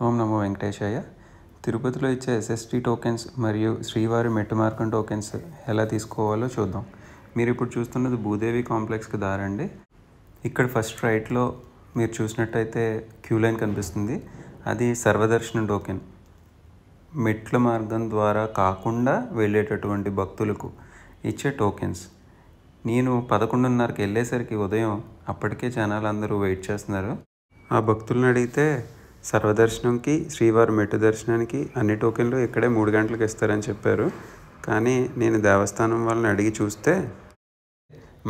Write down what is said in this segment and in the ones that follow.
ఓం నమో వెంకటేశాయ. తిరుపతిలో ఇచ్చే SST tokens మరియు శ్రీవారి మెట్టు మార్గం టోకెన్స్ ఎలా తీసుకోవాలో చూద్దాం. మీరు ఇప్పుడు చూస్తున్నది భూదేవి కాంప్లెక్స్కి దారండి. ఇక్కడ ఫస్ట్ రైట్లో మీరు చూసినట్టయితే క్యూ లైన్ కనిపిస్తుంది. అది సర్వదర్శనం టోకెన్. మెట్ల మార్గం ద్వారా కాకుండా వెళ్ళేటటువంటి భక్తులకు ఇచ్చే టోకెన్స్. నేను 11:30కి వెళ్ళేసరికి ఉదయం అప్పటికే జనాలు అందరూ వెయిట్ చేస్తున్నారు. ఆ భక్తులను అడిగితే సర్వదర్శనంకి, శ్రీవారి మెట్టు దర్శనానికి అన్ని టోకెన్లు ఇక్కడే 3 గంటలకు ఇస్తారని చెప్పారు. కానీ నేను దేవస్థానం వాళ్ళని అడిగి చూస్తే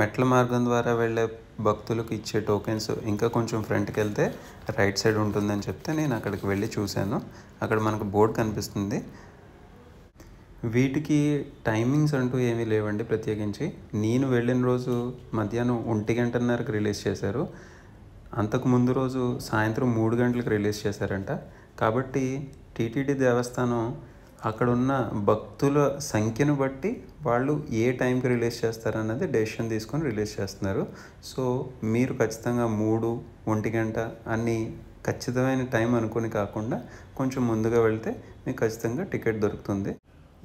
మెట్ల మార్గం ద్వారా వెళ్ళే భక్తులకు ఇచ్చే టోకెన్స్ ఇంకా కొంచెం ఫ్రంట్కి వెళ్తే రైట్ సైడ్ ఉంటుందని చెప్తే నేను అక్కడికి వెళ్ళి చూశాను. అక్కడ మనకు బోర్డు కనిపిస్తుంది. వీటికి టైమింగ్స్ అంటూ ఏమీ లేవండి ప్రత్యేకించి. నేను వెళ్ళిన రోజు మధ్యాహ్నం 1:30కి రిలీజ్ చేశారు. అంతకు ముందు రోజు సాయంత్రం 3 గంటలకు రిలీజ్ చేశారంట. కాబట్టి టీటీడీ దేవస్థానం అక్కడ ఉన్న భక్తుల సంఖ్యను బట్టి వాళ్ళు ఏ టైంకి రిలీజ్ చేస్తారన్నది డెసిషన్ తీసుకొని రిలీజ్ చేస్తున్నారు. సో మీరు ఖచ్చితంగా 3, 1 గంట అన్ని ఖచ్చితమైన టైం అనుకుని కాకుండా కొంచెం ముందుగా వెళ్తే మీకు ఖచ్చితంగా టికెట్ దొరుకుతుంది.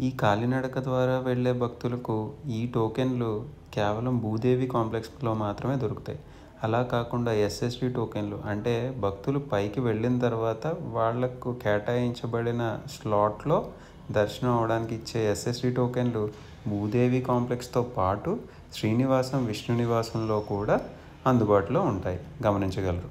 ఈ కాలినడక ద్వారా వెళ్ళే భక్తులకు ఈ టోకెన్లు కేవలం భూదేవి కాంప్లెక్స్లో మాత్రమే దొరుకుతాయి. అలా కాకుండా ఎస్ఎస్టీ టోకెన్లు అంటే భక్తులు పైకి వెళ్ళిన తర్వాత వాళ్లకు కేటాయించబడిన స్లాట్లో దర్శనం అవడానికి ఇచ్చే ఎస్ఎస్టీ టోకెన్లు భూదేవి కాంప్లెక్స్తో పాటు శ్రీనివాసం, విష్ణు నివాసంలో కూడా అందుబాటులో ఉంటాయి. గమనించగలరు.